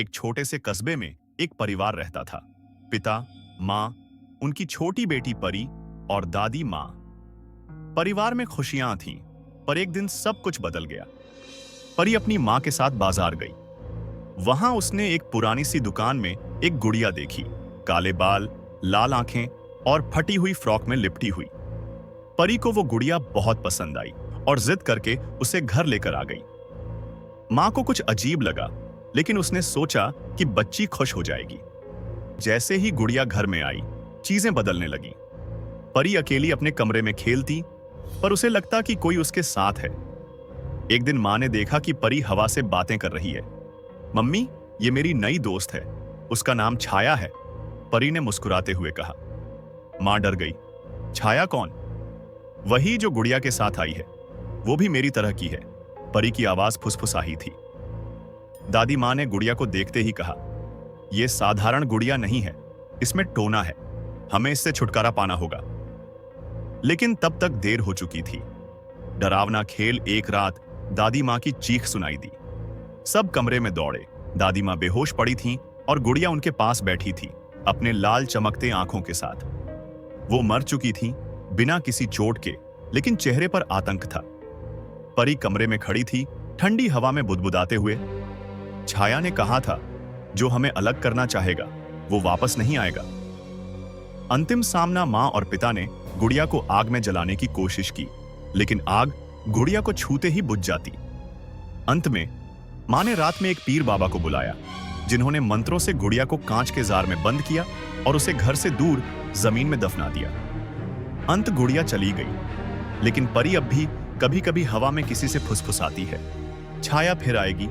एक छोटे से कस्बे में एक परिवार रहता था। पिता, माँ, उनकी छोटी बेटी परी और दादी माँ। परिवार में खुशियां थीं, पर एक दिन सब कुछ बदल गया। परी अपनी माँ के साथ बाजार गई। वहां उसने एक पुरानी सी दुकान में एक गुड़िया देखी, काले बाल, लाल आंखें और फटी हुई फ्रॉक में लिपटी हुई। परी को वो गुड़िया बहुत पसंद आई और जिद करके उसे घर लेकर आ गई। माँ को कुछ अजीब लगा, लेकिन उसने सोचा कि बच्ची खुश हो जाएगी। जैसे ही गुड़िया घर में आई, चीजें बदलने लगी। परी अकेली अपने कमरे में खेलती, पर उसे लगता कि कोई उसके साथ है। एक दिन माँ ने देखा कि परी हवा से बातें कर रही है। मम्मी, ये मेरी नई दोस्त है, उसका नाम छाया है, परी ने मुस्कुराते हुए कहा। माँ डर गई। छाया कौन? वही जो गुड़िया के साथ आई है, वो भी मेरी तरह की है, परी की आवाज फुसफुसाही थी। दादी माँ ने गुड़िया को देखते ही कहा, यह साधारण गुड़िया नहीं है, इसमें टोना है, हमें इससे छुटकारा पाना होगा। लेकिन तब तक देर हो चुकी थी। डरावना खेल एक रात दादी माँ की चीख सुनाई दी। सब कमरे में दौड़े। दादी माँ बेहोश पड़ी थीं और गुड़िया उनके पास बैठी थी, अपने लाल चमकते आंखों के साथ। वो मर चुकी थी, बिना किसी चोट के, लेकिन चेहरे पर आतंक था। परी कमरे में खड़ी थी, ठंडी हवा में बुदबुदाते हुए। छाया ने कहा था, जो हमें अलग करना चाहेगा वो वापस नहीं आएगा। अंतिम सामना माँ और पिता ने गुड़िया को आग में जलाने की कोशिश की, लेकिन आग गुड़िया को छूते ही बुझ जाती। अंत में माँ ने रात में एक पीर बाबा को बुलाया, जिन्होंने मंत्रों से गुड़िया को कांच के जार में बंद किया और उसे घर से दूर जमीन में दफना दिया। अंत गुड़िया चली गई, लेकिन परी अब भी कभी कभी हवा में किसी से फुसफुसाती है, छाया फिर आएगी,